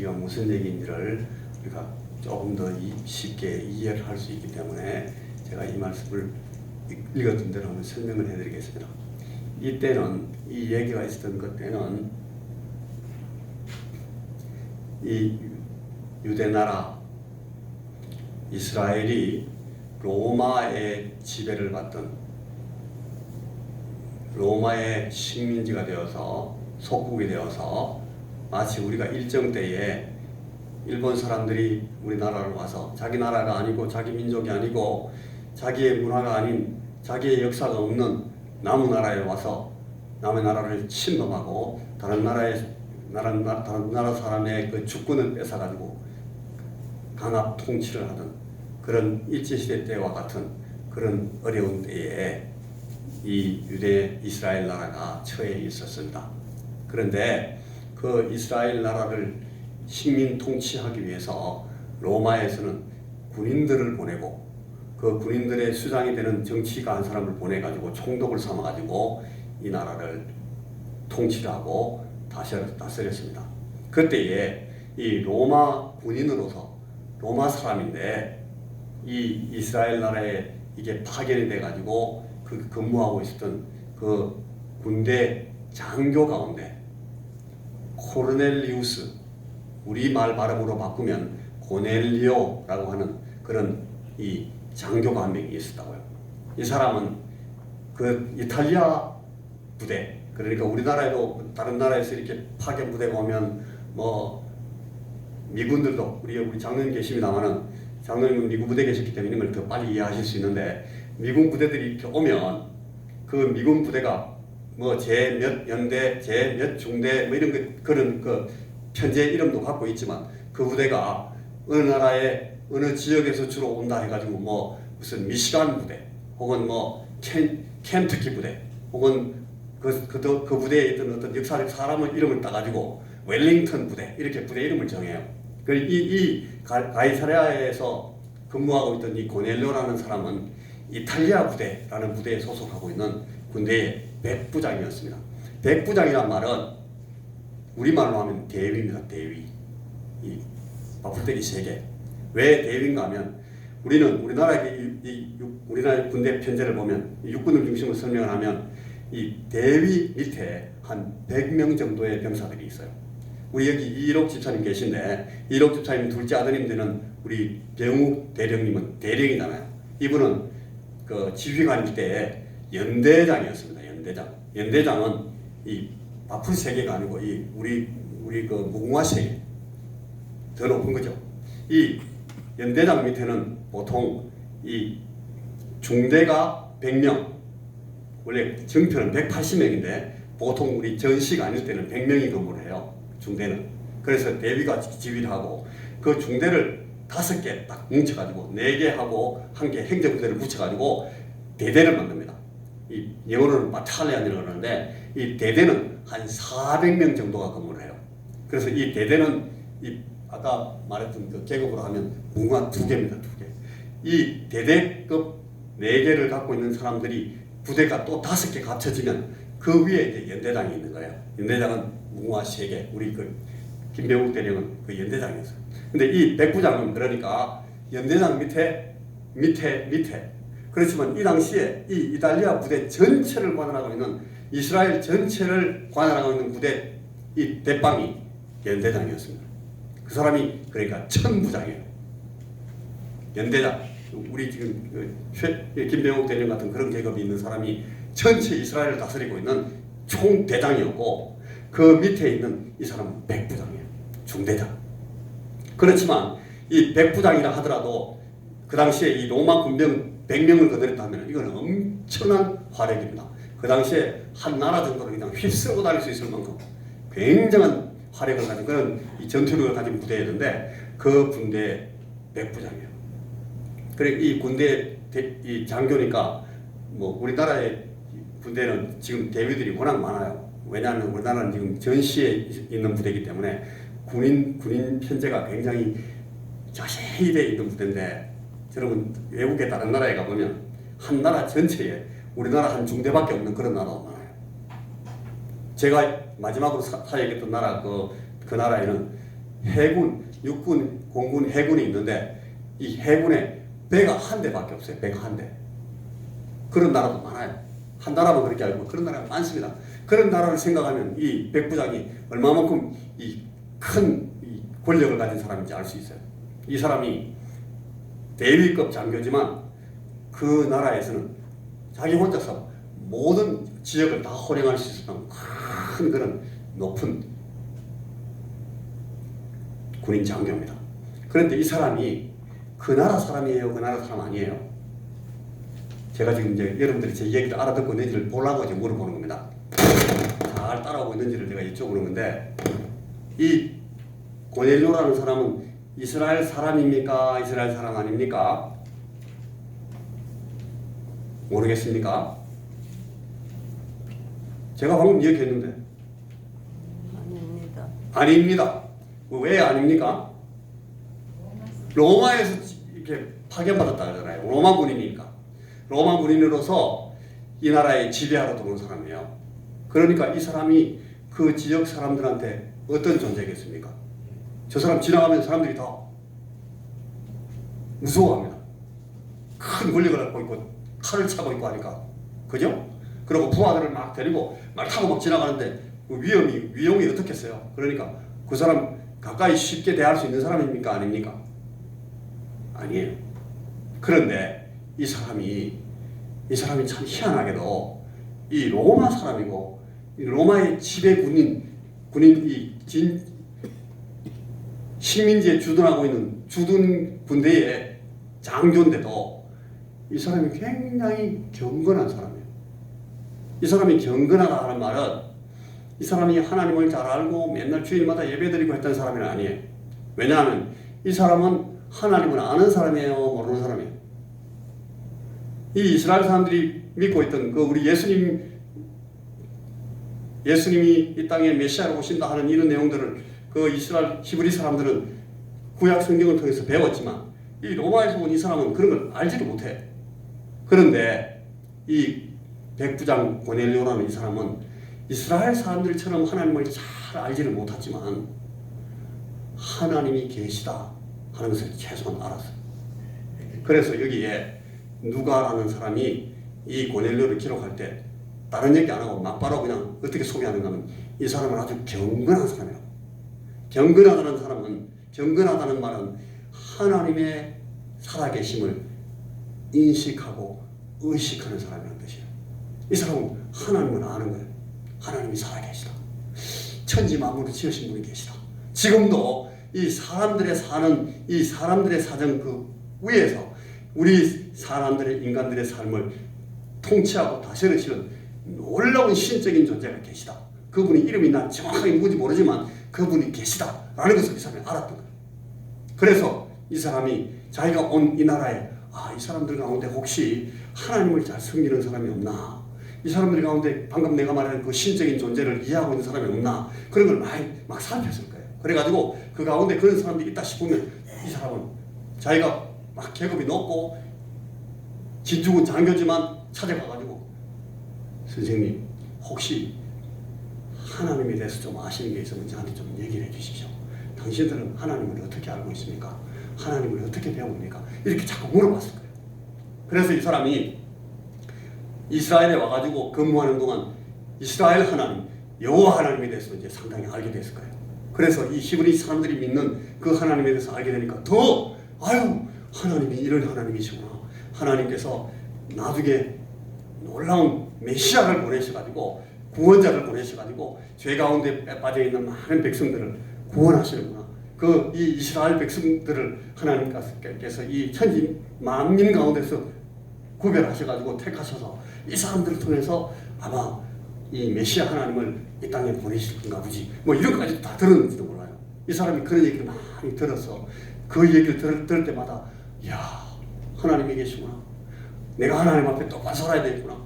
메시지가 무슨 얘기인지를 우리가 조금 더 쉽게 이해를 할 수 있기 때문에 제가 이 말씀을 읽었던 대로 한번 설명을 해드리겠습니다. 이때는 이 얘기가 있었던 것 때는 이 유대 나라 이스라엘이 로마의 지배를 받던 로마의 식민지가 되어서 속국이 되어서 마치 우리가 일정 때에 일본 사람들이 우리나라로 와서 자기 나라가 아니고 자기 민족이 아니고 자기의 문화가 아닌 자기의 역사가 없는 남의 나라에 와서 남의 나라를 침범하고 다른 나라 사람의 그 주권을 뺏어가지고 강압 통치를 하던 그런 일제시대 때와 같은 그런 어려운 때에 이 유대 이스라엘 나라가 처해 있었습니다. 그런데 그 이스라엘 나라를 식민 통치하기 위해서 로마에서는 군인들을 보내고 그 군인들의 수장이 되는 정치가 한 사람을 보내가지고 총독을 삼아가지고 이 나라를 통치를 하고 다스렸습니다. 그때에 이 로마 군인으로서 로마 사람인데 이 이스라엘 나라에 이게 파견이 돼가지고 그 근무하고 있었던 그 군대 장교 가운데 코르넬리우스, 우리말 발음으로 바꾸면 고넬리오라고 하는 그런 이 장교가 한 명이 있었다고요. 이 사람은 그 이탈리아 부대, 그러니까 우리나라에도 다른 나라에서 이렇게 파견 부대가 오면 뭐 미군들도 우리 장로님 계십니다만은 장로님은 미군 부대에 계셨기 때문에 이걸 더 빨리 이해하실 수 있는데 미군 부대들이 이렇게 오면 그 미군 부대가 뭐 제 몇 연대, 제 몇 중대 뭐 이런 그런 그 편제 이름도 갖고 있지만 그 부대가 어느 나라의 어느 지역에서 주로 온다 해가지고 뭐 무슨 미시간 부대 혹은 뭐 켄터키 부대 혹은 그 부대에 있던 어떤 역사적 사람의 이름을 따가지고 웰링턴 부대 이렇게 부대 이름을 정해요. 이 가이사랴에서 근무하고 있던 이 고넬료라는 사람은 이탈리아 부대라는 부대에 소속하고 있는 군대의 백부장이었습니다. 백부장이란 말은 우리말로 하면 대위입니다. 대위. 이 바풀떼기 세 개. 왜 대위인가 하면 우리는 우리나라 군대 편제를 보면 육군을 중심으로 설명을 하면 이 대위 밑에 한 100명 정도의 병사들이 있어요. 우리 여기 이일옥 집사님 계신데 이일옥 집사님 둘째 아드님 되는 우리 병욱 대령님은 대령이잖아요. 이분은 그 지휘관일 때 연대장이었습니다. 연대장은 이 바풀 세계가 아니고 이 우리 그 무궁화 세계 더 높은 거죠. 이 연대장 밑에는 보통 이 중대가 100명, 원래 정편은 180명인데 보통 우리 전시가 아닐 때는 100명이 근무를 해요. 중대는. 그래서 대위가 지휘를 하고 그 중대를 5개 딱 뭉쳐가지고 4개 하고 1개 행정부대를 붙여가지고 대대를 만듭니다. 이 영어로는 바탈리언이라고 그러는데 이 대대는 한 400명 정도가 근무를 해요. 그래서 이 대대는 이 아까 말했던 그 계급으로 하면 무궁화 2개입니다. 2개. 이 대대급 4개를 갖고 있는 사람들이 부대가 또 5개 합쳐지면 그 위에 이제 연대장이 있는 거예요. 연대장은 무궁화 3개. 우리 그 김병욱 대령은 그 연대장이었어요. 근데 이 백부장은 그러니까 연대장 밑에 그렇지만 이 당시에 이 이탈리아 부대 전체를 관할하고 있는 이스라엘 전체를 관할하고 있는 부대 이 대빵이 연대장이었습니다. 그 사람이 그러니까 천부장이에요. 연대장. 우리 지금 김병욱 대령 같은 그런 계급이 있는 사람이 전체 이스라엘을 다스리고 있는 총대장이었고 그 밑에 있는 이 사람은 백부장이에요. 중대장. 그렇지만 이 백부장이라 하더라도 그 당시에 이 로마 군병 100명을 거느렸다면 이거는 엄청난 화력입니다. 그 당시에 한 나라 정도를 그냥 휩쓸고 다닐 수 있을 만큼 굉장한 화력을 가진 그런 이 전투력을 가진 부대였는데 그 군대의 백부장이에요. 그리고 이 군대 이 장교니까 뭐 우리나라의 군대는 지금 대위들이 워낙 많아요. 왜냐하면 우리나라는 지금 전시에 있는 부대이기 때문에 군인 편제가 굉장히 자세히 되어 있는 부대인데 여러분 외국의 다른 나라에 가보면 한 나라 전체에 우리나라 한 중대밖에 없는 그런 나라가 많아요. 제가 마지막으로 사역했던 나라 그 나라에는 해군, 육군, 공군, 해군이 있는데 이 해군에 배가 한 대밖에 없어요. 배가 한 대. 그런 나라도 많아요. 한 나라만 그렇게 알고 그런 나라가 많습니다. 그런 나라를 생각하면 이 백부장이 얼마만큼 이 큰 권력을 가진 사람인지 알 수 있어요. 이 사람이 대위급 장교지만 그 나라에서는 자기 혼자서 모든 지역을 다 호령할 수 있었던 큰 그런 높은 군인 장교입니다. 그런데 이 사람이 그 나라 사람이에요? 그 나라 사람 아니에요? 제가 지금 이제 여러분들이 제 얘기를 알아듣고 있는지를 보려고 이제 물어보는 겁니다. 잘 따라오고 있는지를 제가 여쭤보는 건데, 이 고넬료라는 사람은 이스라엘 사람입니까? 이스라엘 사람 아닙니까? 모르겠습니까? 제가 방금 얘기했는데 아닙니다. 아닙니다. 왜 아닙니까? 로마에서 이렇게 파견받았다 그러잖아요. 로마 군인이니까. 로마 군인으로서 이 나라에 지배하러 들어온 사람이에요. 그러니까 이 사람이 그 지역 사람들한테 어떤 존재겠습니까? 저 사람 지나가면 사람들이 다 무서워합니다. 큰 권력을 갖고 있고 칼을 차고 있고 하니까. 그죠? 그리고 부하들을 막 데리고 말 타고 막 지나가는데 그 위용이 어떻겠어요? 그러니까 그 사람 가까이 쉽게 대할 수 있는 사람입니까? 아닙니까? 아니에요. 그런데 이 사람이 참 희한하게도 이 로마 사람이고 이 로마의 지배 군인 식민지에 주둔하고 있는 주둔 군대의 장교인데도 이 사람이 굉장히 경건한 사람이에요. 이 사람이 경건하다 하는 말은 이 사람이 하나님을 잘 알고 맨날 주일마다 예배드리고 했던 사람이 아니에요. 왜냐하면 이 사람은 하나님을 아는 사람이에요, 모르는 사람이에요. 이 이스라엘 사람들이 믿고 있던 그 우리 예수님이 이 땅에 메시아로 오신다 하는 이런 내용들을 그 이스라엘 히브리 사람들은 구약 성경을 통해서 배웠지만 이 로마에서 온 이 사람은 그런 걸 알지도 못해. 그런데 이 백부장 고넬료라는 이 사람은 이스라엘 사람들처럼 하나님을 잘 알지를 못하지만 하나님이 계시다 하는 것을 최소한 알았어요. 그래서 여기에 누가라는 사람이 이 고넬료를 기록할 때 다른 얘기 안 하고 막바로 그냥 어떻게 소개하는가 하면 이 사람은 아주 경건한 사람이라고. 경건하다는 말은 하나님의 살아계심을 인식하고 의식하는 사람이라는 뜻이에요. 이 사람은 하나님을 아는 거예요. 하나님이 살아계시다. 천지 만물을 지으신 분이 계시다. 지금도 이 사람들의 사정 그 위에서 우리 인간들의 삶을 통치하고 다스리시는 놀라운 신적인 존재가 계시다. 그분이 이름이 난 정확하게 누군지 모르지만 그분이 계시다라는 것을 이 사람이 알았던 거예요. 그래서 이 사람이 자기가 온 이 나라에 이 사람들 가운데 혹시 하나님을 잘 섬기는 사람이 없나? 이 사람들 가운데 방금 내가 말한 그 신적인 존재를 이해하고 있는 사람이 없나? 그런 걸 많이 막 살폈을 거예요. 그래가지고 그 가운데 그런 사람들이 있다 싶으면 이 사람은 자기가 막 계급이 높고 진중은 장교지만 찾아가가지고 선생님 혹시 하나님에 대해서 좀 아시는 게 있으면 저한테 좀 얘기를 해주십시오. 당신들은 하나님을 어떻게 알고 있습니까? 하나님을 어떻게 배웁니까? 이렇게 자꾸 물어봤을 거예요. 그래서 이 사람이 이스라엘에 와가지고 근무하는 동안 이스라엘 하나님, 여호와 하나님에 대해서 이제 상당히 알게 됐을 거예요. 그래서 이 히브리 사람들이 믿는 그 하나님에 대해서 알게 되니까 더 하나님이 이런 하나님이시구나. 하나님께서 나중에 놀라운 메시아를 보내셔가지고 구원자를 보내셔가지고 죄 가운데 빠져 있는 많은 백성들을 구원하시는구나. 이 이스라엘 백성들을 하나님께서 이 천지 만민 가운데서 구별하셔가지고 택하셔서 이 사람들을 통해서 아마 이 메시아 하나님을 이 땅에 보내실 건가 보지. 뭐 이런 것까지 다 들었는지도 몰라요. 이 사람이 그런 얘기를 많이 들어서 그 얘기를 들을 때마다 하나님이 계시구나. 내가 하나님 앞에 똑바로 살아야 되겠구나.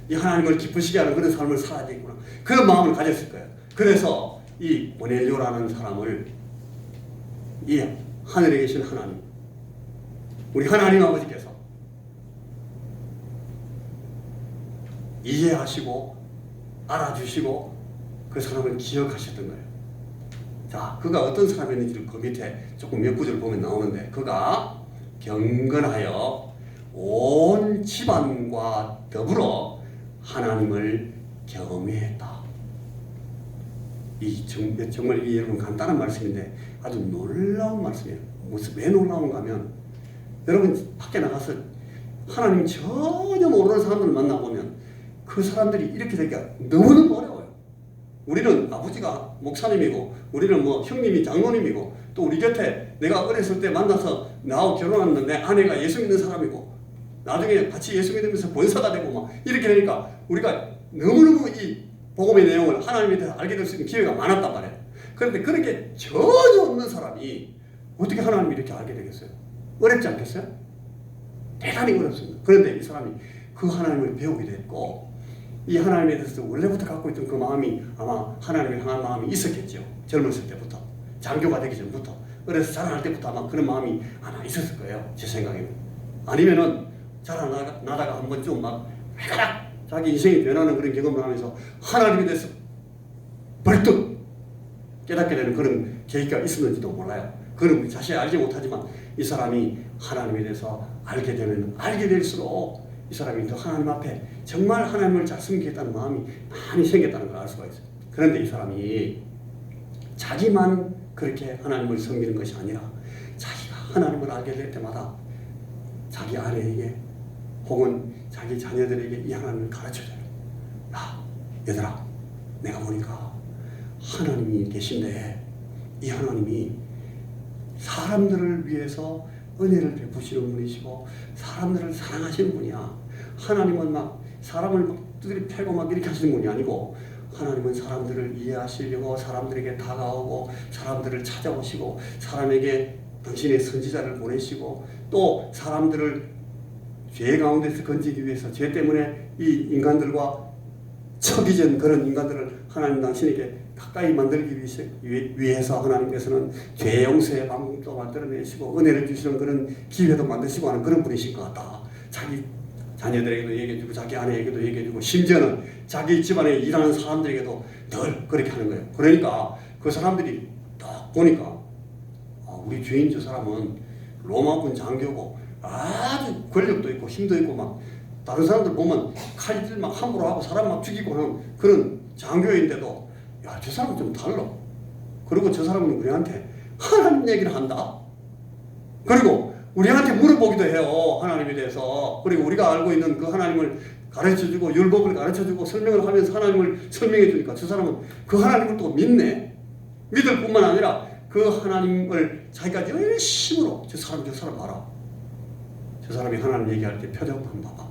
이 하나님을 기쁘시게 하는 그런 삶을 살아야 되겠구나. 그런 마음을 가졌을 거예요. 그래서 이 고넬료라는 사람을 이 하늘에 계신 하나님, 우리 하나님 아버지께서 이해하시고 알아주시고 그 사람을 기억하셨던 거예요. 자, 그가 어떤 사람이었는지를 그 밑에 조금 몇 구절 보면 나오는데, 그가 경건하여 온 집안과 더불어 하나님을 경외했다. 정말 이 여러분 간단한 말씀인데 아주 놀라운 말씀이에요. 왜 놀라운가 하면, 여러분 밖에 나가서 하나님 전혀 모르는 사람들을 만나보면 그 사람들이 이렇게 되기가 너무너무 어려워요. 우리는 아버지가 목사님이고, 우리는 뭐 형님이 장로님이고, 또 우리 곁에 내가 어렸을 때 만나서 나하고 결혼하는 내 아내가 예수 믿는 사람이고, 나중에 같이 예수 믿으면서 본사가 되고 막 이렇게 되니까 우리가 너무너무 이 복음의 내용을 하나님에 대해서 알게 될 수 있는 기회가 많았단 말이에요. 그런데 그런 게 전혀 없는 사람이 어떻게 하나님을 이렇게 알게 되겠어요? 어렵지 않겠어요? 대단히 어렵습니다. 그런데 이 사람이 그 하나님을 배우게 됐고, 이 하나님에 대해서 원래부터 갖고 있던 그 마음이 아마 하나님을 향한 마음이 있었겠죠. 젊었을 때부터, 장교가 되기 전부터, 어려서 자라날 때부터 아마 그런 마음이 아마 있었을 거예요. 제 생각에는. 아니면은 자라나다가 한번 좀 막 회가닥 자기 인생이 변하는 그런 경험을 하면서 하나님에 대해서 벌떡 깨닫게 되는 그런 계기가 있었는지도 몰라요. 그건 자세히 알지 못하지만 이 사람이 하나님에 대해서 알게 되면 알게 될수록 이 사람이 더 하나님 앞에 정말 하나님을 잘 섬기겠다는 마음이 많이 생겼다는 걸 알 수가 있어요. 그런데 이 사람이 자기만 그렇게 하나님을 섬기는 것이 아니라 자기가 하나님을 알게 될 때마다 자기 아내에게 혹은 자기 자녀들에게 이 하나님을 가르쳐줘요. 야, 얘들아, 내가 보니까 하나님이 계신데 이 하나님이 사람들을 위해서 은혜를 베푸시는 분이시고 사람들을 사랑하시는 분이야. 하나님은 막 사람을 막 두드려 패고 막 이렇게 하시는 분이 아니고, 하나님은 사람들을 이해하시려고 사람들에게 다가오고 사람들을 찾아오시고 사람에게 당신의 선지자를 보내시고, 또 사람들을 죄 가운데서 건지기 위해서 죄 때문에 이 인간들과 척이전 그런 인간들을 하나님 당신에게 가까이 만들기 위해서 하나님께서는 죄 용서의 방법도 만들어내시고 은혜를 주시는 그런 기회도 만드시고 하는 그런 분이신 것 같다. 자기 자녀들에게도 얘기해주고 자기 아내에게도 얘기해주고 심지어는 자기 집안에 일하는 사람들에게도 늘 그렇게 하는 거예요. 그러니까 그 사람들이 딱 보니까 우리 주인 저 사람은 로마군 장교고 아주 권력도 있고 힘도 있고 막 다른 사람들 보면 칼질 막 함부로 하고 사람 막 죽이고 하는 그런 장교인데도 야, 저 사람은 좀 달라. 그리고 저 사람은 우리한테 하나님 얘기를 한다. 그리고 우리한테 물어보기도 해요. 하나님에 대해서. 그리고 우리가 알고 있는 그 하나님을 가르쳐주고 율법을 가르쳐주고 설명을 하면서 하나님을 설명해 주니까 저 사람은 그 하나님을 또 믿네. 믿을 뿐만 아니라 그 하나님을 자기가 열심으로 저 사람 알아. 저 사람이 하나님 얘기할 때 표정 한번 봐봐.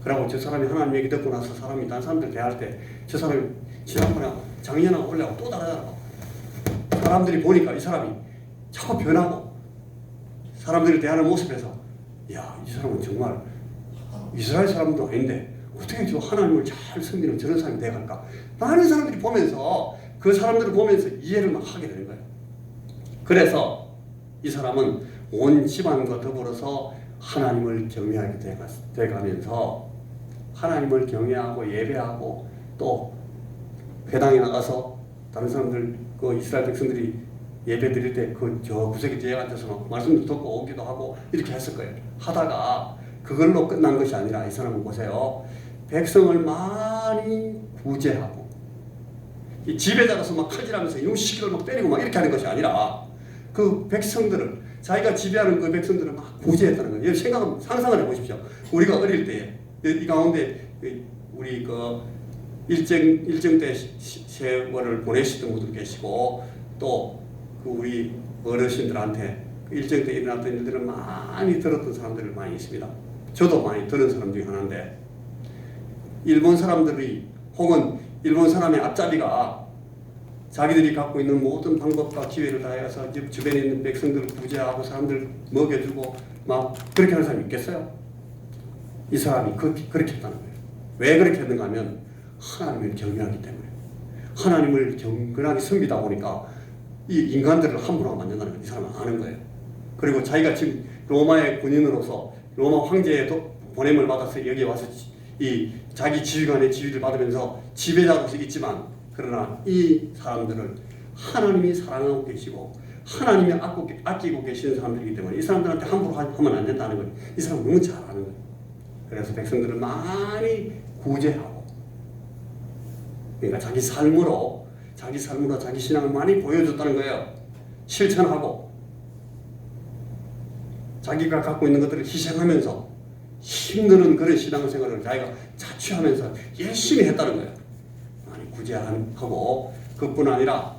그리고 저 사람이 하나님 얘기 듣고 나서 사람이 다른 사람들 대할 때 저 사람이 지난번에 작년하고 올해하고 또 다르잖아. 사람들이 보니까 이 사람이 자꾸 변하고 사람들이 대하는 모습에서 야, 이 사람은 정말 이스라엘 사람도 아닌데 어떻게 저 하나님을 잘 섬기는 저런 사람이 돼갈까. 많은 사람들이 보면서 그 사람들을 보면서 이해를 막 하게 되는 거예요. 그래서 이 사람은 온 집안과 더불어서 하나님을 경외하게 돼가면서 하나님을 경외하고 예배하고 또 회당에 나가서 다른 사람들 그 이스라엘 백성들이 예배 드릴 때 그 저 구석에 뒤에 앉아서 말씀도 듣고 오기도 하고 이렇게 했을 거예요. 하다가 그걸로 끝난 것이 아니라 이 사람은 보세요. 백성을 많이 구제하고 이 집에 나가서 막 칼질하면서 이놈시키를 막 때리고 막 이렇게 하는 것이 아니라 그 백성들을 자기가 지배하는 그 백성들을 막 구제했다는 거예요. 상상을 해보십시오. 우리가 어릴 때 이 가운데 우리 그 일정 때 세월을 보내시던 분들 계시고 또 그 우리 어르신들한테 그 일정 때 일어났던 일들을 많이 들었던 사람들이 많이 있습니다. 저도 많이 들은 사람 중에 하나인데, 일본 사람들이 혹은 일본 사람의 앞잡이가 자기들이 갖고 있는 모든 방법과 기회를 다해서 주변에 있는 백성들을 구제하고 사람들 먹여주고 막 그렇게 하는 사람이 있겠어요? 이 사람이 그렇게 했다는 거예요. 왜 그렇게 했는가 하면 하나님을 경외하기 때문에. 하나님을 경건하게 섬기다 보니까 이 인간들을 함부로 만든다는 걸 이 사람은 아는 거예요. 그리고 자기가 지금 로마의 군인으로서 로마 황제의 보냄을 받아서 여기 와서 이 자기 지휘관의 지위를 받으면서 지배자로서 있지만, 그러나 이 사람들을 하나님이 사랑하고 계시고 하나님이 아끼고 계시는 사람들이기 때문에 이 사람들한테 함부로 하면 안 된다는 거예요. 이 사람 너무 잘 아는 거예요. 그래서 백성들을 많이 구제하고, 그러니까 자기 삶으로 자기 신앙을 많이 보여줬다는 거예요. 실천하고 자기가 갖고 있는 것들을 희생하면서 힘든 그런 신앙생활을 자기가 자취하면서 열심히 했다는 거예요. 많이 구제하고, 그뿐 아니라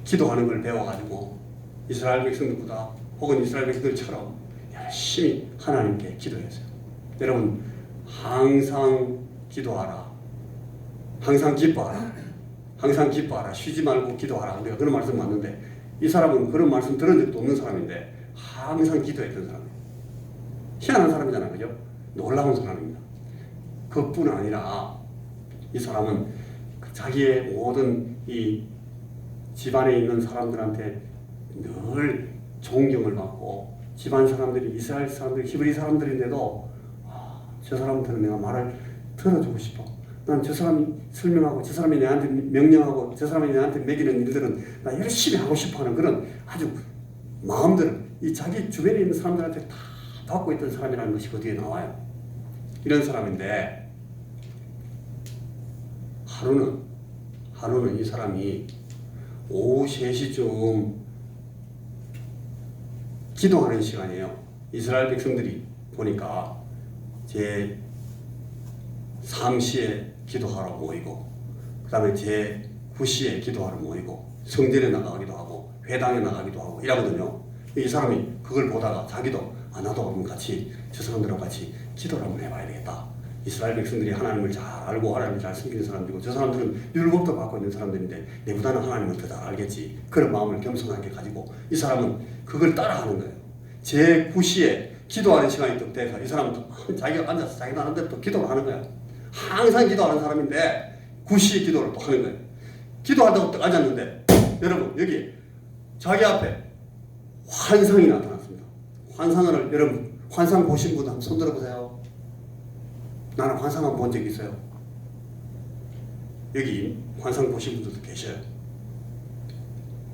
기도하는 걸 배워가지고 이스라엘 백성들보다 혹은 이스라엘 백성들처럼 열심히 하나님께 기도했어요. 여러분, 항상 기도하라, 항상 기뻐하라, 항상 기뻐하라, 쉬지 말고 기도하라. 내가 그런 말씀 맞는데 이 사람은 그런 말씀 들은 적도 없는 사람인데 항상 기도했던 사람이에요. 희한한 사람이잖아요, 그죠? 놀라운 사람입니다. 그뿐 아니라 이 사람은 자기의 모든 이 집안에 있는 사람들한테 늘 존경을 받고, 집안 사람들이 이스라엘 사람들이 히브리 사람들인데도 저 사람한테는 내가 말을 들어주고 싶어. 난 저 사람이 설명하고 저 사람이 내한테 명령하고 저 사람이 내한테 먹이는 일들은 나 열심히 하고 싶어하는 그런 아주 마음들을 이 자기 주변에 있는 사람들한테 다 받고 있던 사람이라는 것이 그 뒤에 나와요. 이런 사람인데 하루는 이 사람이 오후 3시쯤 기도하는 시간이에요. 이스라엘 백성들이 보니까 제 3시에 기도하러 모이고, 그 다음에 제 9시에 기도하러 모이고, 성전에 나가기도 하고 회당에 나가기도 하고 이러거든요. 이 사람이 그걸 보다가 자기도 나도 그럼 같이 저 사람들하고 같이 기도를 한번 해봐야 되겠다. 이스라엘 백성들이 하나님을 잘 알고 하나님을 잘 섬기는 사람들이고 저 사람들은 율법도 받고 있는 사람들인데 내보다는 하나님을 더 잘 알겠지. 그런 마음을 겸손하게 가지고 이 사람은 그걸 따라하는 거예요. 제 9시에 기도하는 시간이 또 돼서 이 사람은 자기가 앉아서 자기 나름대로 또 기도를 하는 거야. 항상 기도하는 사람인데 9시에 기도를 또 하는 거예요. 기도하다가 딱 앉았는데 여러분, 여기 자기 앞에 환상이 나타났습니다. 환상을 여러분, 환상 보신 분 한번 손 들어보세요. 나는 환상 한번 본 적이 있어요. 여기 환상 보신 분들도 계셔요.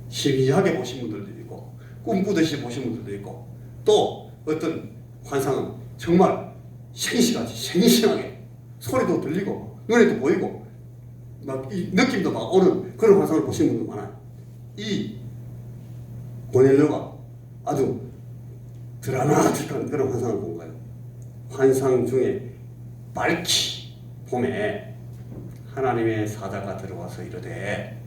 희미하게 보신 분들도 있고 꿈꾸듯이 보신 분들도 있고, 또 어떤 환상은 정말 생시같이 생생하게 소리도 들리고 눈에도 보이고 막 이 느낌도 막 오는 그런 환상을 보신 분도 많아요. 이 고넬료가 아주 드라마틱한 그런 환상을 본 거예요. 환상 중에 밝히 봄에 하나님의 사자가 들어와서 이르되,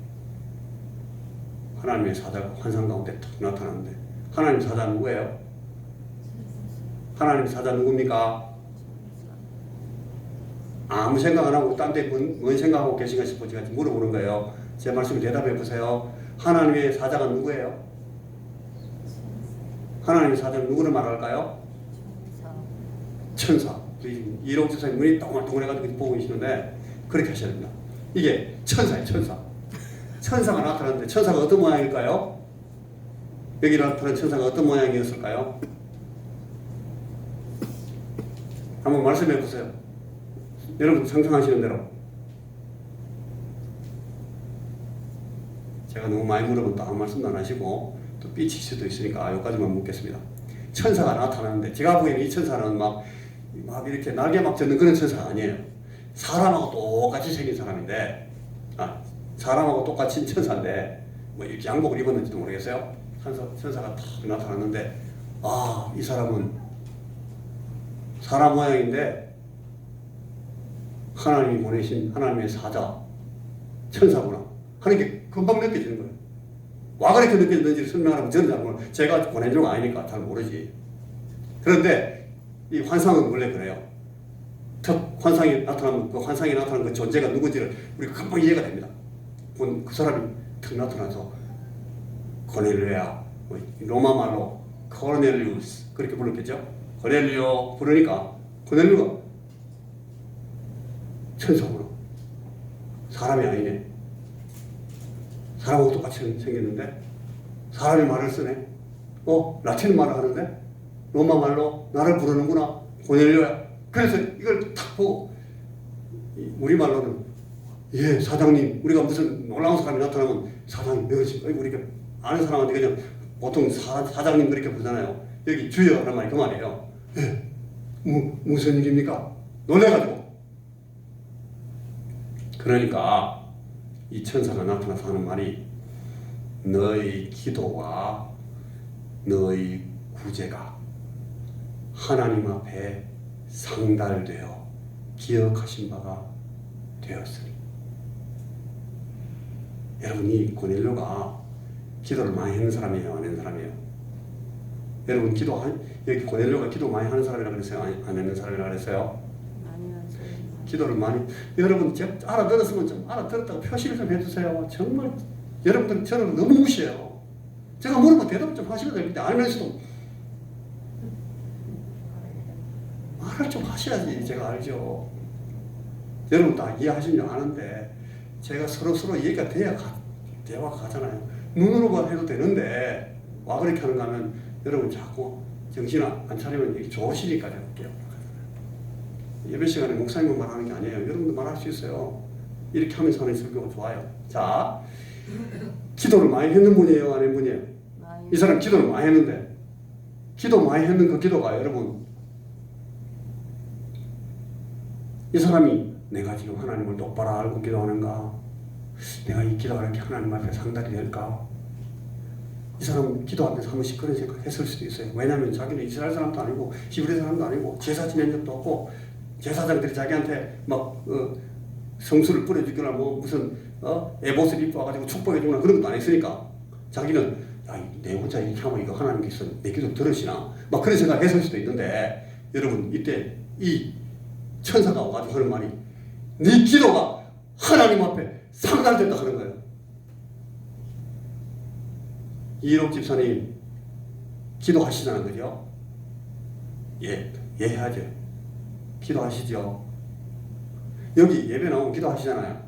하나님의 사자가 환상 가운데 탁 나타나는데, 하나님 사자 누구예요? 하나님 사자 누굽니까? 아무 생각 안 하고 딴 데 뭔 생각하고 계신가 싶어 제가 물어보는 거예요. 제 말씀을 대답해 보세요. 하나님의 사자가 누구예요? 하나님의 사자는 누구를 말할까요? 천사. 이롱 지사님 눈이 동글동글해가지고 보고 계시는데 그렇게 하셔야 됩니다. 이게 천사예요, 천사. 천사가 나타났는데 천사가 어떤 모양일까요? 여기 나타난 천사가 어떤 모양이었을까요? 한번 말씀해 보세요. 여러분 상상하시는 대로. 제가 너무 많이 물어보면 또 아무 말씀도 안 하시고 또 삐칠 수도 있으니까 여기까지만 묻겠습니다. 천사가 나타나는데 제가 보기에는 이 천사는 막 이렇게 날개 막 젓는 그런 천사가 아니에요. 사람하고 똑같이 생긴 사람인데, 사람하고 똑같이 천사인데 뭐 이렇게 양복을 입었는지도 모르겠어요. 천사가 탁 나타났는데 이 사람은 사람 모양인데 하나님이 보내신 하나님의 사자 천사구나 하는 게 금방 느껴지는 거예요. 와 그렇게 느껴지는지 설명하면 저는 잘 모르겠어요. 제가 고넬료가 아니니까 잘 모르지. 그런데 이 환상은 원래 그래요. 환상이 나타나면 그 환상이 나타나는 그 존재가 누군지를 우리가 금방 이해가 됩니다. 그 사람이 탁 나타나서 고넬료야, 로마 말로 코넬리우스 그렇게 불렀겠죠. 고넬료 부르니까 고넬료가 천사구나. 사람이 아니네. 사람하고 똑같이 생겼는데 사람이 말을 쓰네. 라틴 말을 하는데 로마 말로 나를 부르는구나. 고넬료야. 그래서 이걸 탁 보고 우리 말로는 사장님, 우리가 무슨 놀라운 사람이 나타나면 사장님 그러지 우리가 아는 사람한테 그냥 보통 사장님 그렇게 부르잖아요. 여기 주여 하는 말이 그 말이에요. 예. 무슨 일입니까? 놀래가지고. 그러니까 이 천사가 나타나서 하는 말이 너의 기도와 너의 구제가 하나님 앞에 상달되어 기억하신 바가 되었으니. 여러분, 이 고넬료가 기도를 많이 하는 사람이에요, 안 하는 사람이에요? 여러분, 여기 고넬료가 기도 많이 하는 사람이라고 그랬어요? 안 하는 사람이라고 그랬어요? 많이 하는 사람. 기도를 많이. 여러분, 알아들었으면 좀 알아들었다고 표시를 좀 해주세요. 정말 여러분들 저는 너무 무시해요. 제가 물으면 대답 좀 하시면 되는데 알면서도 말을 좀 하셔야지 제가 알죠. 여러분 다 이해하신 줄 아는데 제가 서로 얘기가 돼야 대화가 가잖아요. 눈으로만 해도 되는데 와 그렇게 하는가 하면 여러분 자꾸 정신 안 차리면 이게 좋으시니까 제가 예배 시간에 목사님만 말하는 게 아니에요. 여러분도 말할 수 있어요. 이렇게 하면서 하는 설교가 좋아요. 자, 기도를 많이 했는 분이에요, 안 했는 분이에요? 이 사람 기도를 많이 했는데 기도 많이 했는 그 기도가 여러분 이 사람이 내가 지금 하나님을 똑바로 알고 기도하는가? 내가 이 기도가 이렇게 하나님 앞에 상달이 될까? 이 사람은 기도하면서 한 번씩 그런 생각 했을 수도 있어요. 왜냐하면 자기는 이스라엘 사람도 아니고 히브리 사람도 아니고 제사 지낸 적도 없고 제사장들이 자기한테 막 성수를 뿌려주거나 뭐 무슨 에봇을 입고 와가지고 축복해주거나 그런 것도 안 했으니까 자기는 야, 내 혼자 이렇게 하면 이거 하나님께서 내 기도 들으시나? 막 그런 생각 했을 수도 있는데 여러분 이때 이 천사가 와가지고 하는 말이 네 기도가 하나님 앞에 상달됐다 하는 거예요. 이일옥 집사님 기도하시다는 거죠? 예, 해야죠. 기도하시죠. 여기 예배 나오면 기도하시잖아요.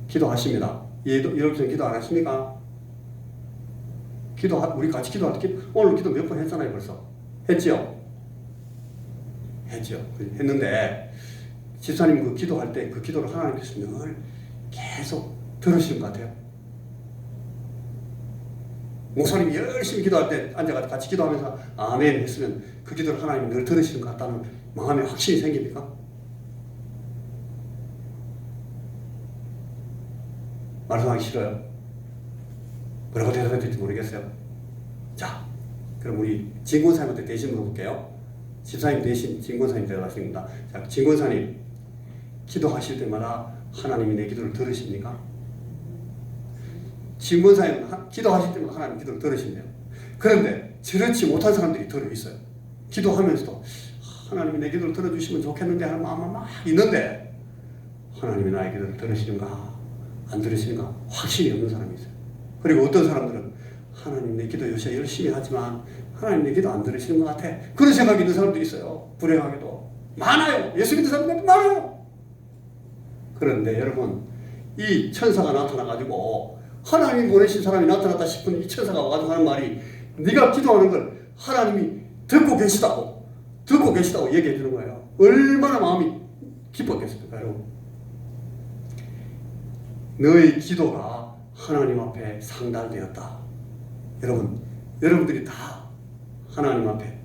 기도하십니다. 이일옥 집사님 기도 안 하십니까? 우리 같이 기도할 때 오늘 기도 몇 번 했잖아요. 벌써 했죠? 했는데 집사님 그 기도할 때 그 기도를 하나님께서 늘 계속 들으시는 것 같아요. 목사님이 열심히 기도할 때 앉아서 같이 기도하면서 아멘 했으면 그 기도를 하나님이 늘 들으시는 것 같다는 마음에 확신이 생깁니까? 말씀하기 싫어요. 뭐라고 대답해야 될지 모르겠어요. 자, 그럼 우리 진권사님한테 대신 물어볼게요. 집사님 대신 진권사님 대답하십니다. 자, 진권사님 기도하실 때마다 하나님이 내 기도를 들으십니까? 진권사님 기도하실 때마다 하나님 기도를 들으신대요. 그런데 저렇지 못한 사람들이 들어있어요. 기도하면서도 하나님이 내 기도를 들어주시면 좋겠는데 하는 마음은 막 있는데 하나님이 나의 기도를 들으시는가 안 들으시는가 확신이 없는 사람이 있어요. 그리고 어떤 사람들은 하나님 내 기도 요새 열심히 하지만 하나님 내 기도 안 들으시는 것 같아. 그런 생각이 있는 사람도 있어요. 불행하게도. 많아요. 예수 믿는 사람들도 많아요. 그런데 여러분 이 천사가 나타나가지고 하나님이 보내신 사람이 나타났다 싶은 이 천사가 와가지고 하는 말이 네가 기도하는 걸 하나님이 듣고 계시다고 얘기해 주는 거예요. 얼마나 마음이 기뻤겠습니까 여러분. 너의 기도가 하나님 앞에 상달되었다. 여러분들이 다 하나님 앞에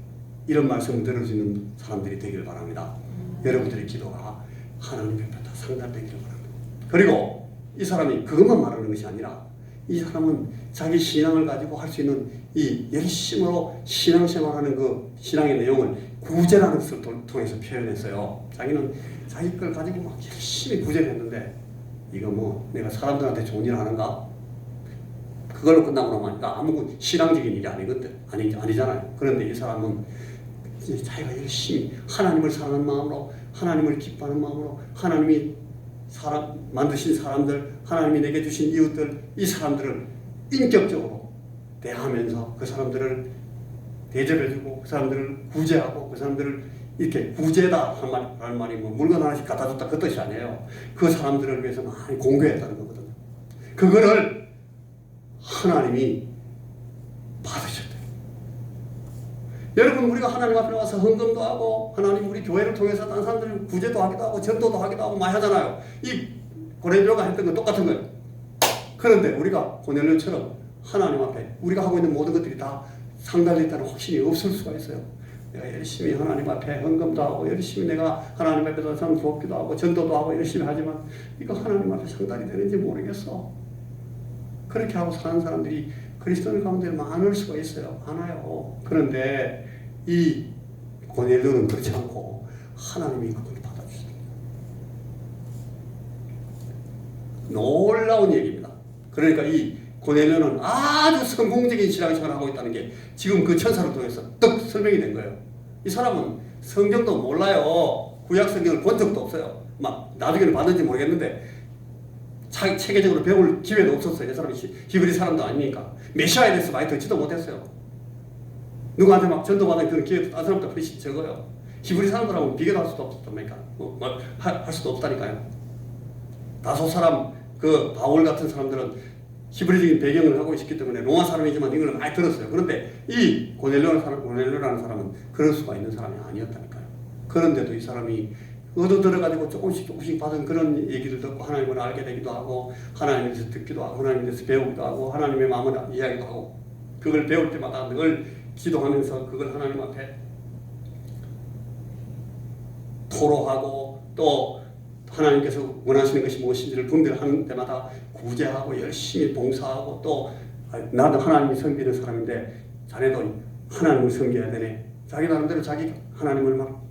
이런 말씀을 들을 수 있는 사람들이 되기를 바랍니다. 여러분들의 기도가 하나님 앞에 다 상달되기를 바랍니다. 그리고 이 사람이 그것만 말하는 것이 아니라 이 사람은 자기 신앙을 가지고 할 수 있는 이 열심으로 신앙생활하는 그 신앙의 내용을 구제라는 것을 통해서 표현했어요. 자기는 자기 걸 가지고 막 열심히 구제를 했는데 이거 뭐 내가 사람들한테 좋은 일을 하는가? 그걸로 끝나고 나면 아무 신앙적인 일이 아니잖아요. 그런데 이 사람은 자기가 열심히 하나님을 사랑하는 마음으로 하나님을 기뻐하는 마음으로 하나님이 만드신 사람들, 하나님이 내게 주신 이웃들, 이 사람들을 인격적으로 대하면서 그 사람들을 대접해주고 그 사람들을 구제하고 그 사람들을 이렇게 구제다 하는 말이 뭐 물건 하나씩 갖다 줬다 그 뜻이 아니에요. 그 사람들을 위해서 많이 공개했다는 거거든요. 그거를 하나님이 받으셨대요. 여러분 우리가 하나님 앞에 와서 헌금도 하고 하나님 우리 교회를 통해서 다른 사람들 구제도 하기도 하고 전도도 하기도 하고 많이 하잖아요. 이 고넬료가 했던 건 똑같은 거예요. 그런데 우리가 고넬료처럼 하나님 앞에 우리가 하고 있는 모든 것들이 다 상달됐다는 확신이 없을 수가 있어요. 내가 열심히 하나님 앞에 헌금도 하고 열심히 내가 하나님 앞에서 참 돕기도 하고 전도도 하고 열심히 하지만 이거 하나님 앞에 상달이 되는지 모르겠어. 그렇게 하고 사는 사람들이 그리스도인 가운데 많을 수가 있어요. 많아요. 그런데 이 고넬료는 그렇지 않고 하나님이 그걸 받아주십니다. 놀라운 얘기입니다. 그러니까 이 고넬료는 아주 성공적인 신앙생활을 하고 있다는 게 지금 그 천사를 통해서 떡 설명이 된 거예요. 이 사람은 성경도 몰라요. 구약 성경을 본 적도 없어요. 막 나중에는 봤는지 모르겠는데 체계적으로 배울 기회도 없었어요. 이 사람이 히브리 사람도 아니니까. 메시아에 대해서 많이 듣지도 못했어요. 누구한테 막 전도받은 그런 기회도 다른 사람보다 훨씬 적어요. 히브리 사람들하고 비교도 할 수도 없었다니까. 할 수도 없다니까요. 다소 사람, 그 바울 같은 사람들은 히브리적인 배경을 하고 있기 때문에 로마 사람이지만 이걸 많이 들었어요. 그런데 이 고넬료라는 사람은 그럴 수가 있는 사람이 아니었다니까요. 그런데도 이 사람이 얻어들어가지고 조금씩 받은 그런 얘기를 듣고 하나님을 알게 되기도 하고 하나님에 대해서 듣기도 하고 하나님에 대해서 배우기도 하고 하나님의 마음을 이해하기도 하고 그걸 배울 때마다 늘 기도하면서 그걸 하나님 앞에 토로하고 또 하나님께서 원하시는 것이 무엇인지를 분별하는 때마다 구제하고 열심히 봉사하고 또 나도 하나님이 섬기는 사람인데 자네도 하나님을 섬겨야 되네. 자기 나름대로 자기 하나님을 막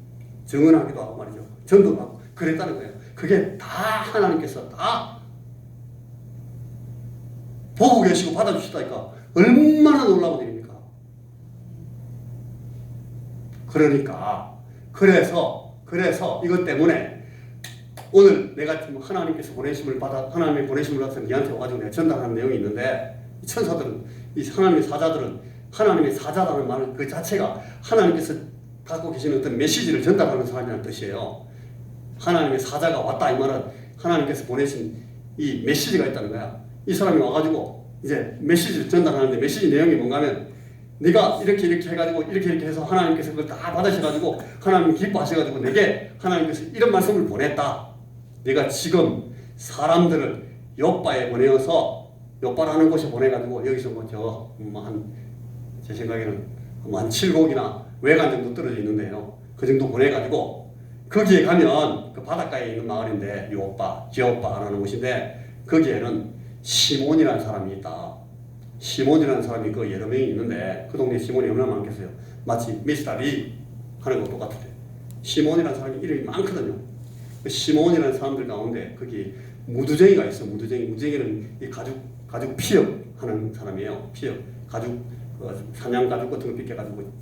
증언하기도 하고 말이죠. 전도도 하고 그랬다는 거예요. 그게 다 하나님께서 다 보고 계시고 받아주시다니까 얼마나 놀라운 일입니까? 그러니까 그래서 이것 때문에 오늘 내가 지금 하나님께서 보내심을 받아 하나님의 보내심을 받아서 니한테 와가지고 내가 전달하는 내용이 있는데 이 천사들은 이 하나님의 사자들은 하나님의 사자라는 말 그 자체가 하나님께서 갖고 계시는 어떤 메시지를 전달하는 사람이라는 뜻이에요. 하나님의 사자가 왔다 이 말은 하나님께서 보내신 이 메시지가 있다는 거야. 이 사람이 와가지고 이제 메시지를 전달하는데 메시지 내용이 뭔가 하면 네가 이렇게 해가지고 이렇게 해서 하나님께서 그걸 다 받으셔가지고 하나님 기뻐하셔가지고 내게 하나님께서 이런 말씀을 보냈다. 내가 지금 사람들을 욥바에 보내어서 욥바라는 곳에 보내가지고 여기서 제 생각에는 한 7곡이나 외관 정도 떨어져 있는데요. 그 정도 보내가지고 거기에 가면 그 바닷가에 있는 마을인데 욥바, 기업바라는 곳인데 거기에는 시몬이라는 사람이 있다. 시몬이라는 사람이 그 여러 명이 있는데 그 동네에 시몬이 얼마나 많겠어요. 마치 미스터 리 하는 거 똑같아요. 시몬이라는 사람이 이름이 많거든요. 그 시몬이라는 사람들 가운데 거기 무두쟁이가 있어. 무두쟁이는 이 가죽 피업하는 사람이에요. 피업 가죽 사냥 가죽 같은 거 빗겨가지고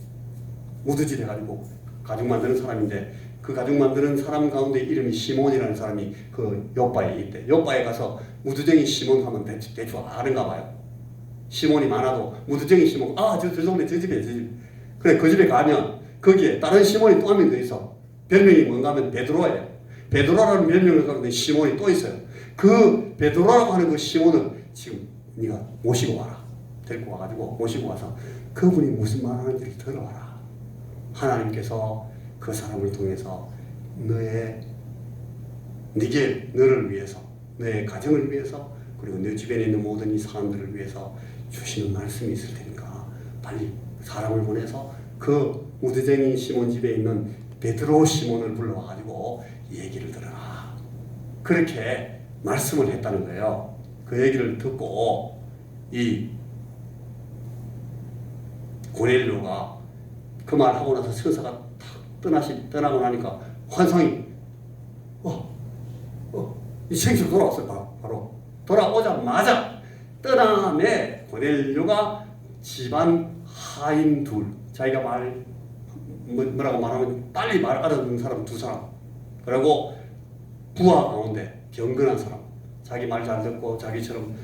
무두질 해가지고 가죽 만드는 사람인데 그 가죽 만드는 사람 가운데 이름이 시몬이라는 사람이 그 욥바에 있대. 욥바에 가서 무두쟁이 시몬 하면 대충 아는가 봐요. 시몬이 많아도 무두쟁이 시몬 저 동네 저 집에 그래 그 집에 가면 거기에 다른 시몬이 또 한 명 더 있어. 별명이 뭔가 하면 베드로예요. 베드로라는 별명을 가지고 있는 시몬이 또 있어요. 그 베드로라고 하는 그 시몬을 지금 네가 모시고 와라. 데리고 와가지고 모시고 와서 그분이 무슨 말 하는지를 들어와라. 하나님께서 그 사람을 통해서 너를 위해서 너의 가정을 위해서 그리고 너 주변에 있는 모든 이 사람들을 위해서 주시는 말씀이 있을 테니까 빨리 사람을 보내서 그 무두쟁이 시몬 집에 있는 베드로 시몬을 불러와가지고 얘기를 들어라. 그렇게 말씀을 했다는 거예요. 그 얘기를 듣고 이 고넬료가 그 말하고 나서 천사가 탁 떠나고 나니까 환상이 이 생수로 돌아왔어요. 바로 돌아오자마자 떠남에 고넬료가 집안 하인 둘 자기가 뭐라고 말하면 빨리 말 알아듣는 사람 2사람 그리고 부하 가운데 경건한 사람 자기 말 잘 듣고 자기처럼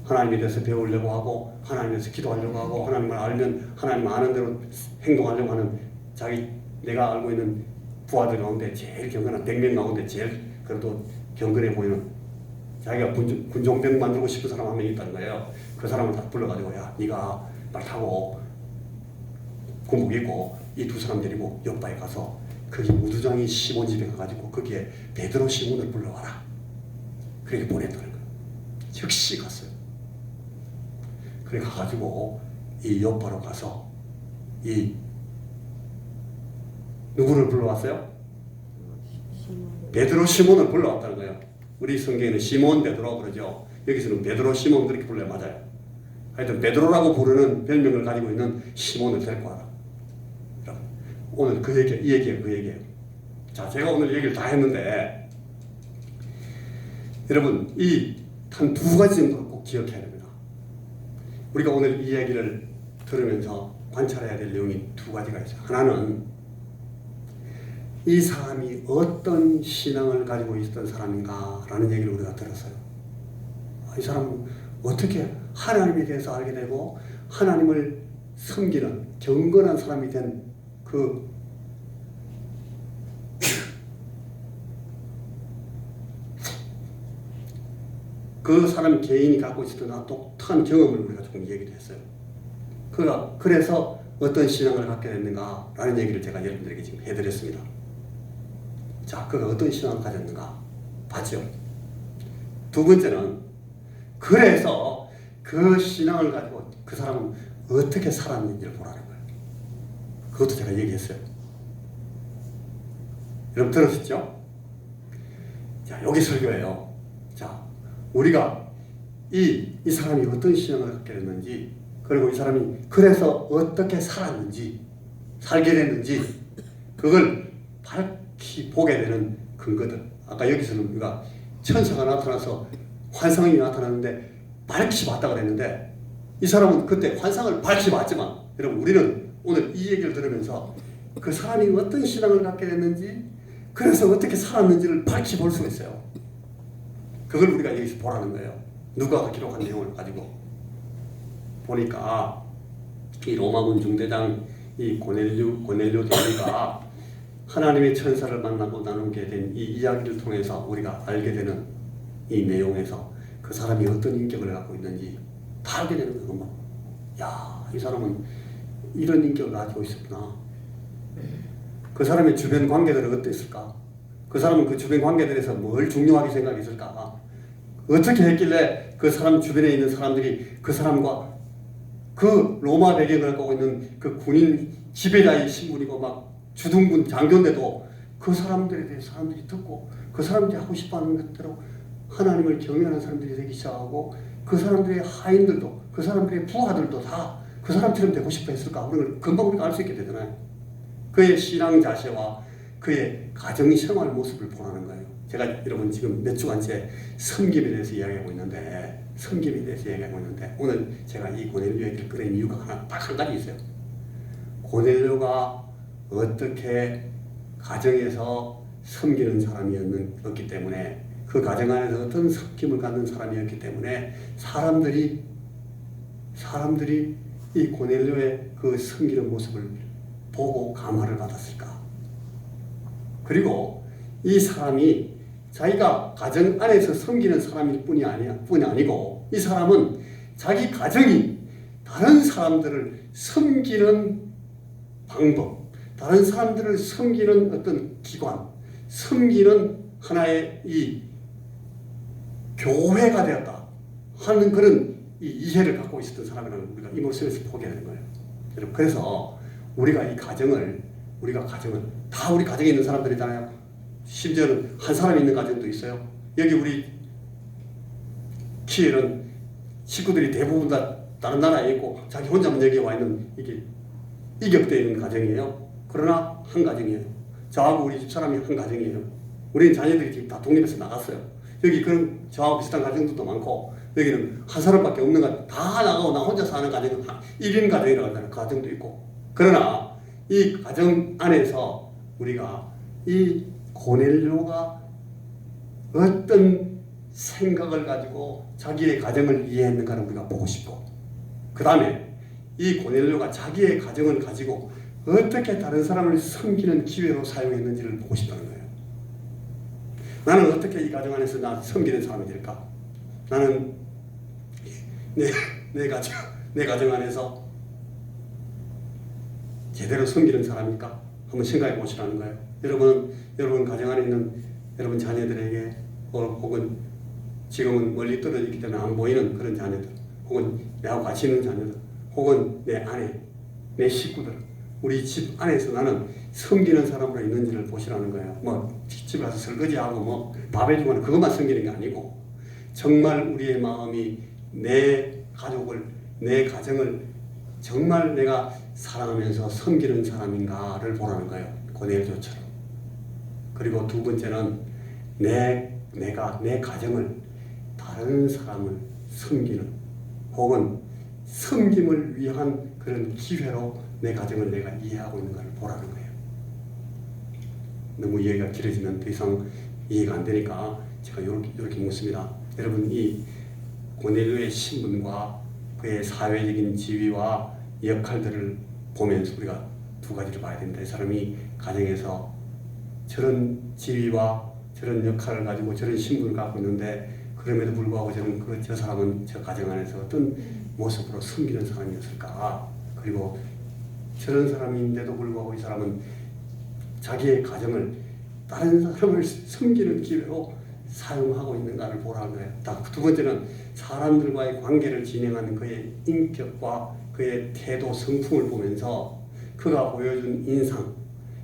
하나님에 대해서 배우려고 하고 하나님에 대해서 기도하려고 하고 하나님을 알면 하나님 아는 대로 행동하려고 하는 내가 알고 있는 부하들 가운데 제일 경건한 100명 가운데 제일 그래도 경건해 보이는 자기가 군종병 만들고 싶은 사람 한 명 있다는 거예요. 그 사람을 딱 불러가지고 야 네가 말 타고 군복 입고 이 2사람 데리고 욥바에 가서 거기 무두장이 시몬 집에 가가지고 거기에 베드로 시몬을 불러와라. 그렇게 보냈다는 거예요. 즉시 갔어요. 그래 가가지고 이 요파로 가서 이 누구를 불러왔어요? 베드로 시몬을 불러왔다는 거예요. 우리 성경에는 시몬 베드로 그러죠. 여기서는 베드로 시몬 그렇게 불러야 맞아요. 하여튼 베드로라고 부르는 별명을 가지고 있는 시몬을 데리고 와라. 오늘 그 얘기, 이 얘기예요. 그 얘기예요. 자, 제가 오늘 얘기를 다 했는데 여러분 이 한 두 가지 정도를 꼭 기억해야 됩니다. 우리가 오늘 이 얘기를 들으면서 관찰해야 될 내용이 두 가지가 있어요. 하나는 이 사람이 어떤 신앙을 가지고 있었던 사람인가 라는 얘기를 우리가 들었어요. 이 사람은 어떻게 하나님에 대해서 알게 되고 하나님을 섬기는 경건한 사람이 된 그 사람 개인이 갖고 있었던 독특한 경험을 우리가 조금 얘기를 했어요. 그래서 어떤 신앙을 갖게 됐는가 라는 얘기를 제가 여러분들에게 지금 해드렸습니다. 자, 그가 어떤 신앙을 가졌는가 봤죠? 두 번째는 그래서 그 신앙을 가지고 그 사람은 어떻게 살았는지를 보라는 거예요. 그것도 제가 얘기했어요. 여러분 들으셨죠? 자, 여기 설교예요. 자, 우리가 이 사람이 어떤 신앙을 갖게 됐는지, 그리고 이 사람이 그래서 어떻게 살았는지, 살게 됐는지, 그걸 밝히 보게 되는 근거들. 아까 여기서는 우리가 천사가 나타나서 환상이 나타났는데 밝히 봤다고 그랬는데, 이 사람은 그때 환상을 밝히 봤지만, 여러분 우리는 오늘 이 얘기를 들으면서 그 사람이 어떤 신앙을 갖게 됐는지, 그래서 어떻게 살았는지를 밝히 볼 수가 있어요. 그걸 우리가 여기서 보라는 거예요. 누가가 기록한 내용을 가지고 보니까 이 로마군 중대장 이 고넬료 대위가 하나님의 천사를 만나고 나누게 된 이 이야기를 통해서 우리가 알게 되는 이 내용에서 그 사람이 어떤 인격을 갖고 있는지 다 알게 되는 거예요. 야, 이 사람은 이런 인격을 가지고 있었구나. 그 사람의 주변 관계들은 어땠을까? 그 사람은 그 주변 관계들에서 뭘 중요하게 생각했을까? 어떻게 했길래 그 사람 주변에 있는 사람들이 그 사람과 그 로마 배경을 갖고 있는 그 군인 지배자의 신분이고 막 주둔군 장교인데도 그 사람들에 대해 사람들이 듣고 그 사람들이 하고 싶어하는 것대로 하나님을 경외하는 사람들이 되기 시작하고 그 사람들의 하인들도 그 사람들의 부하들도 다 그 사람처럼 되고 싶어 했을까? 우리는 금방 우리가 알 수 있게 되잖아요. 그의 신앙 자세와 그의 가정 생활 모습을 보라는 거예요. 제가 여러분 지금 몇 주간째 섬김에 대해서 이야기하고 있는데 오늘 제가 이 고넬료 얘기를 꺼낸 이유가 딱 한 가지 있어요. 고넬료가 어떻게 가정에서 섬기는 사람이었기 때문에 그 가정 안에서 어떤 섬김을 갖는 사람이었기 때문에 사람들이 이 고넬료의 그 섬기는 모습을 보고 감화를 받았을까? 그리고 이 사람이 자기가 가정 안에서 섬기는 사람일 뿐이 아니고 이 사람은 자기 가정이 다른 사람들을 섬기는 방법, 다른 사람들을 섬기는 어떤 기관, 섬기는 하나의 이 교회가 되었다 하는 그런 이 이해를 갖고 있었던 사람이라는 우리가 이 모습에서 보게 되는 거예요. 여러분, 그래서 우리가 가정을 다 우리 가정에 있는 사람들이잖아요. 심지어는 한 사람이 있는 가정도 있어요. 여기 우리 키엘은 식구들이 대부분 다 다른 나라에 있고 자기 혼자만 여기 와 있는 이게 이격되어 있는 가정이에요. 그러나 한 가정이에요. 저하고 우리 집사람이 한 가정이에요. 우리는 자녀들이 지금 다 독립해서 나갔어요. 여기 그런 저하고 비슷한 가정들도 많고 여기는 한 사람밖에 없는 가정, 다 나가고 나 혼자 사는 가정은 1인 가정이라고 하는 가정도 있고. 그러나 이 가정 안에서 우리가 이 고넬료가 어떤 생각을 가지고 자기의 가정을 이해했는가를 우리가 보고 싶고, 그 다음에 이 고넬료가 자기의 가정을 가지고 어떻게 다른 사람을 섬기는 기회로 사용했는지를 보고 싶다는 거예요. 나는 어떻게 이 가정 안에서 나 섬기는 사람이 될까? 나는 내 가정 안에서 제대로 섬기는 사람일까? 한번 생각해 보시라는 거예요. 여러분 가정 안에 있는 여러분 자녀들에게 혹은 지금은 멀리 떨어져 있기 때문에 안 보이는 그런 자녀들, 혹은 내하고 같이 있는 자녀들, 혹은 내 아내, 내 식구들, 우리 집 안에서 나는 섬기는 사람으로 있는지를 보시라는 거예요. 뭐 집에 가서 설거지하고 뭐 밥 해주거나 그것만 섬기는 게 아니고, 정말 우리의 마음이 내 가족을, 내 가정을 정말 내가 사랑하면서 섬기는 사람인가를 보라는 거예요. 고넬료처럼. 그리고 두 번째는 내가 내 가정을 다른 사람을 섬기는, 혹은 섬김을 위한 그런 기회로 내 가정을 내가 이해하고 있는가를 보라는 거예요. 너무 이해가 길어지면 더 이상 이해가 안 되니까 제가 이렇게 묻습니다. 여러분, 이 고넬료의 신분과 그의 사회적인 지위와 역할들을 보면서 우리가 두 가지를 봐야 됩니다. 이 사람이 가정에서 저런 지위와 저런 역할을 가지고 저런 신분을 갖고 있는데, 그럼에도 불구하고 저 사람은 저 가정 안에서 어떤 모습으로 섬기는 사람이었을까? 그리고 저런 사람인데도 불구하고 이 사람은 자기의 가정을 다른 사람을 섬기는 기회로 사용하고 있는가를 보라는 거예요. 두 번째는 사람들과의 관계를 진행하는 그의 인격과 그의 태도, 성품을 보면서 그가 보여준 인상,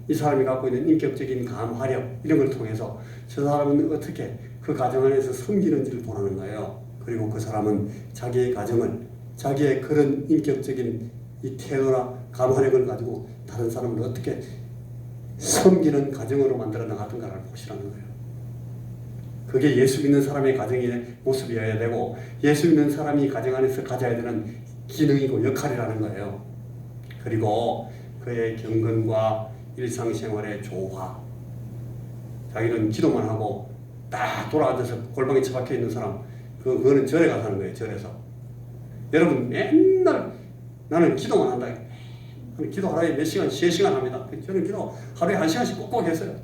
이 사람이 갖고 있는 인격적인 감화력, 이런 걸 통해서 저 사람은 어떻게 그 가정 안에서 섬기는지를 보라는 거예요. 그리고 그 사람은 자기의 가정을, 자기의 그런 인격적인 이 태도나 감화력을 가지고 다른 사람을 어떻게 섬기는 가정으로 만들어 나갔던가를 보시라는 거예요. 그게 예수 믿는 사람의 가정의 모습이어야 되고, 예수 믿는 사람이 가정 안에서 가져야 되는 기능이고 역할이라는 거예요. 그리고 그의 경건과 일상생활의 조화, 자기는 기도만 하고 딱 돌아앉아서 골방에 처박혀 있는 사람, 그거는 절에 가서 하는 거예요. 절에서. 여러분, 맨날 나는 기도만 한다. 기도 하루에 몇 시간, 3시간 합니다. 저는 기도 하루에 1시간씩 꼭꼭 했어요.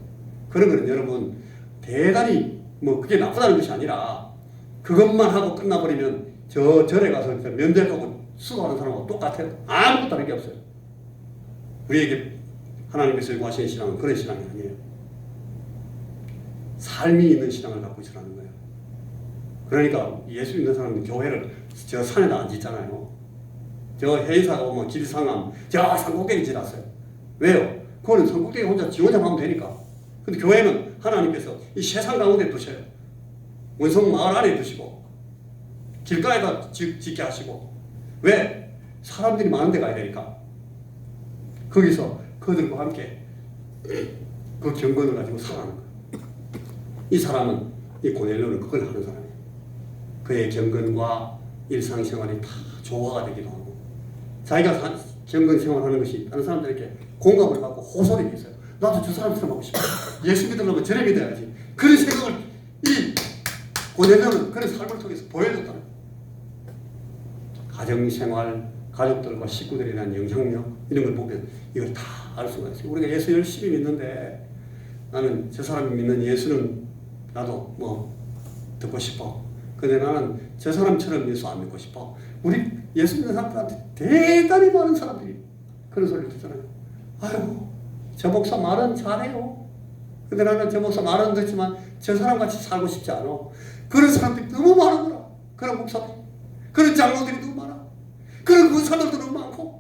그런 거는 여러분, 대단히 뭐 그게 나쁘다는 것이 아니라, 그것만 하고 끝나버리면 저 절에 가서 면접하고 수고하는 사람하고 똑같아요. 아무것도 다른 게 없어요. 우리에게 하나님께서 요구하시는 신앙은 그런 신앙이 아니에요. 삶이 있는 신앙을 갖고 있으라는 거예요. 그러니까 예수 믿는 사람은 교회를 저 산에다 안 짓잖아요. 저 회의사가 오면 길상암 저 산꼭대기 지났어요. 왜요? 그거는 산꼭대기 혼자 지 혼자 하면 되니까. 근데 교회는 하나님께서 이 세상 가운데 두셔요. 원성 마을 안에 두시고 길가에다 짓게 하시고. 왜? 사람들이 많은 데 가야 되니까. 거기서 그들과 함께 그 경건을 가지고 살아가는 거예요. 이 사람은, 이 고넬료는 그걸 하는 사람이에요. 그의 경건과 일상생활이 다 조화가 되기도 하고, 자기가 경건 생활하는 것이 다른 사람들에게 공감을 받고 호소력이 있어요. 나도 저 사람처럼 하고 싶어. 예수 믿으려면 저래 믿어야지. 그런 생각을 이 고넬료는 그런 삶을 통해서 보여줬다는 거예요. 가정생활, 가족들과 식구들에 대한 영향력, 이런 걸 보면 이걸 다 알 수가 있어요. 우리가 예수 열심히 믿는데, 나는 저 사람이 믿는 예수는 나도 뭐 듣고 싶어. 근데 나는 저 사람처럼 예수 안 믿고 싶어. 우리 예수 믿는 사람들한테 대단히 많은 사람들이 그런 소리를 듣잖아요. 아유, 저 목사 말은 잘해요. 근데 나는 저 목사 말은 듣지만 저 사람같이 살고 싶지 않아. 그런 사람들이 너무 많은 거라. 그런 목사들, 그런 장로들이 너무 많아. 그런 권사들도 너무 많고.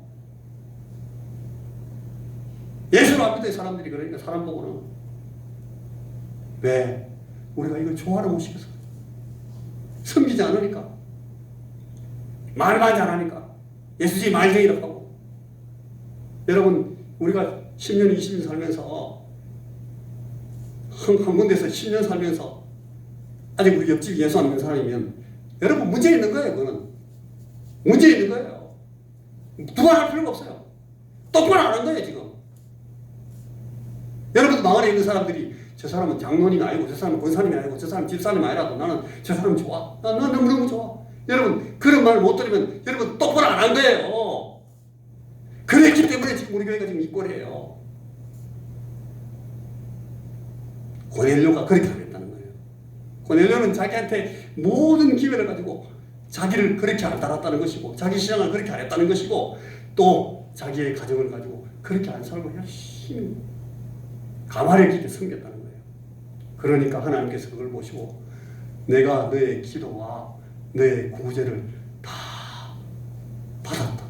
예수를 안 믿는 사람들이 그러니까 사람 보고는. 왜? 우리가 이걸 조화를 못 시켜서. 섬기지 않으니까. 말만 잘하니까. 예수지 말쟁이라고 하고. 여러분, 우리가 10년, 20년 살면서, 한 군데서 10년 살면서, 아직 우리 옆집 예수 안 믿는 사람이면, 여러분, 문제 있는 거예요, 그거는. 문제 있는 거예요. 두말할 필요가 없어요. 똑바로 안 한 거예요, 지금. 여러분도 마을에 있는 사람들이 저 사람은 장로님이 아니고 저 사람은 권사님이 아니고 저 사람은 집사님이 아니라도 나는 저 사람 좋아. 난 너무너무 좋아. 여러분, 그런 말을 못 들으면 여러분 똑바로 안 한 거예요. 그랬기 때문에 지금 우리 교회가 지금 이 꼴이에요. 고넬료가 그렇게 안 했다는 거예요. 고넬료는 자기한테 모든 기회를 가지고 자기를 그렇게 안 따랐다는 것이고, 자기 신앙을 그렇게 안 했다는 것이고, 또 자기의 가정을 가지고 그렇게 안 살고 열심히 감화력 있게 섬겼다는 거예요. 그러니까 하나님께서 그걸 보시고 내가 너의 기도와 너의 구제를 다 받았다.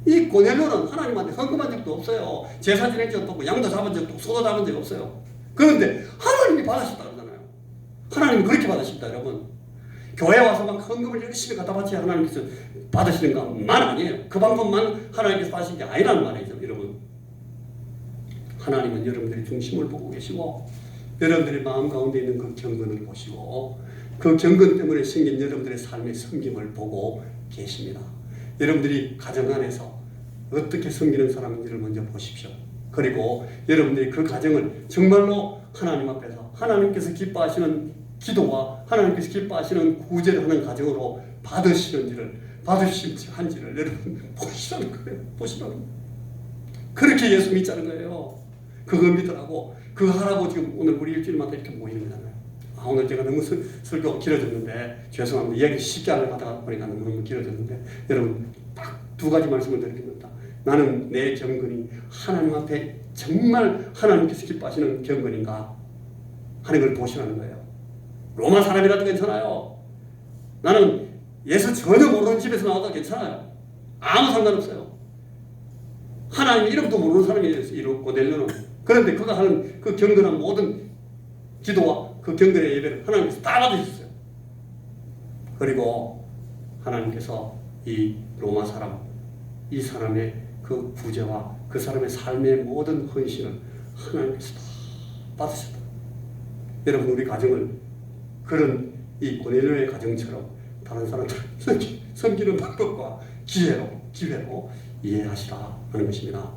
이 고넬료는 하나님한테 헌금한 적도 없어요. 제사 지낸 적도 없고 양도 잡은 적도 없고 소도 잡은 적 없어요. 그런데 하나님이 받으셨다 그러잖아요. 하나님이 그렇게 받으십니다, 여러분. 교회 와서 막 헌금을 열심히 갖다 바쳐야 하나님께서 받으시는 것만 아니에요. 그 방법만 하나님께서 받으신 게 아니라는 말이죠, 여러분. 하나님은 여러분들의 중심을 보고 계시고 여러분들의 마음 가운데 있는 그 경건을 보시고 그 경건 때문에 생긴 여러분들의 삶의 섬김을 보고 계십니다. 여러분들이 가정 안에서 어떻게 섬기는 사람인지를 먼저 보십시오. 그리고 여러분들이 그 가정을 정말로 하나님 앞에서 하나님께서 기뻐하시는 기도와 하나님께서 기뻐하시는 구제를 하는 가정으로 받으시는지를 여러분 보시라는 거예요. 보시라는 거예요. 그렇게 예수 믿자는 거예요. 그거 믿으라고. 그거 하라고 지금 오늘 우리 일주일마다 이렇게 모이는 거잖아요. 오늘 제가 너무 설교가 길어졌는데 죄송합니다. 이야기 쉽게 하다 보니까 너무 길어졌는데 여러분 딱 두 가지 말씀을 드리겠습니다. 나는 내 경건이 하나님 앞에 정말 하나님께서 기뻐하시는 경건인가 하는 걸 보시라는 거예요. 로마 사람이라도 괜찮아요. 나는 예수 전혀 모르는 집에서 나와도 괜찮아요. 아무 상관없어요. 하나님 이름도 모르는 사람이에요. 고넬료는. 그런데 그가 하는 그 경건한 모든 기도와 그 경건의 예배를 하나님께서 다 받으셨어요. 그리고 하나님께서 이 로마 사람, 이 사람의 그 구제와 그 사람의 삶의 모든 헌신을 하나님께서 다 받으셨다. 여러분 우리 가정을 그런 이 고넬료의 가정처럼 다른 사람들 섬기는 방법과 기회로 이해하시라 하는 것입니다.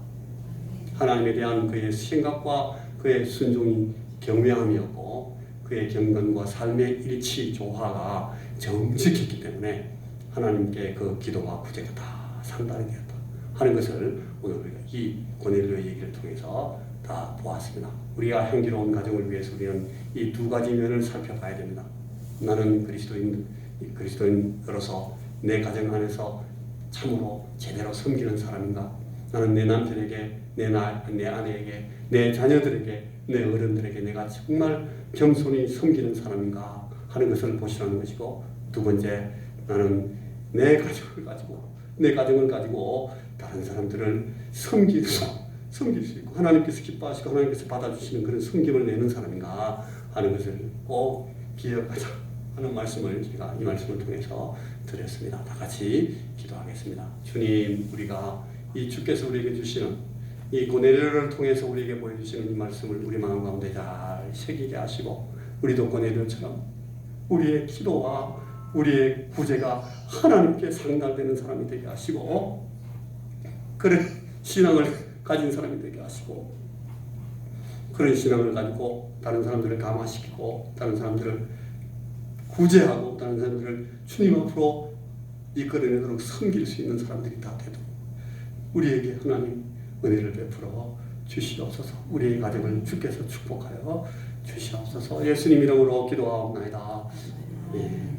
하나님에 대한 그의 생각과 그의 순종이 경외함이었고 그의 경건과 삶의 일치 조화가 정직했기 때문에 하나님께 그 기도와 구제가 다 상달이 되었다 하는 것을 오늘 우리가 이 고넬료의 얘기를 통해서 다 보았습니다. 우리가 향기로운 가정을 위해서 우리는 이 두 가지 면을 살펴봐야 됩니다. 나는 그리스도인으로서 내 가정 안에서 참으로 제대로 섬기는 사람인가? 나는 내 남편에게, 내 아내에게, 내 자녀들에게, 내 어른들에게 내가 정말 겸손히 섬기는 사람인가 하는 것을 보시라는 것이고, 두 번째, 나는 내 가정을 가지고 다른 사람들을 섬길 수 있고 하나님께서 기뻐하시고 하나님께서 받아주시는 그런 섬김을 내는 사람인가 하는 것을 꼭 기억하자 하는 말씀을 제가 이 말씀을 통해서 드렸습니다. 다 같이 기도하겠습니다. 주님, 우리가 이 주께서 우리에게 주시는 이 고넬료를 통해서 우리에게 보여주시는 이 말씀을 우리 마음 가운데 잘 새기게 하시고 우리도 고넬료처럼 우리의 기도와 우리의 구제가 하나님께 상달되는 사람이 되게 하시고 그런 신앙을 가진 사람이 되게 하시고 그런 신앙을 가지고 다른 사람들을 감화시키고 다른 사람들을 구제하고 다른 사람들을 주님 앞으로 이끌어내도록 섬길 수 있는 사람들이 다 되도록 우리에게 하나님 은혜를 베풀어 주시옵소서. 우리의 가정을 주께서 축복하여 주시옵소서. 예수님 이름으로 기도하옵나이다. 예.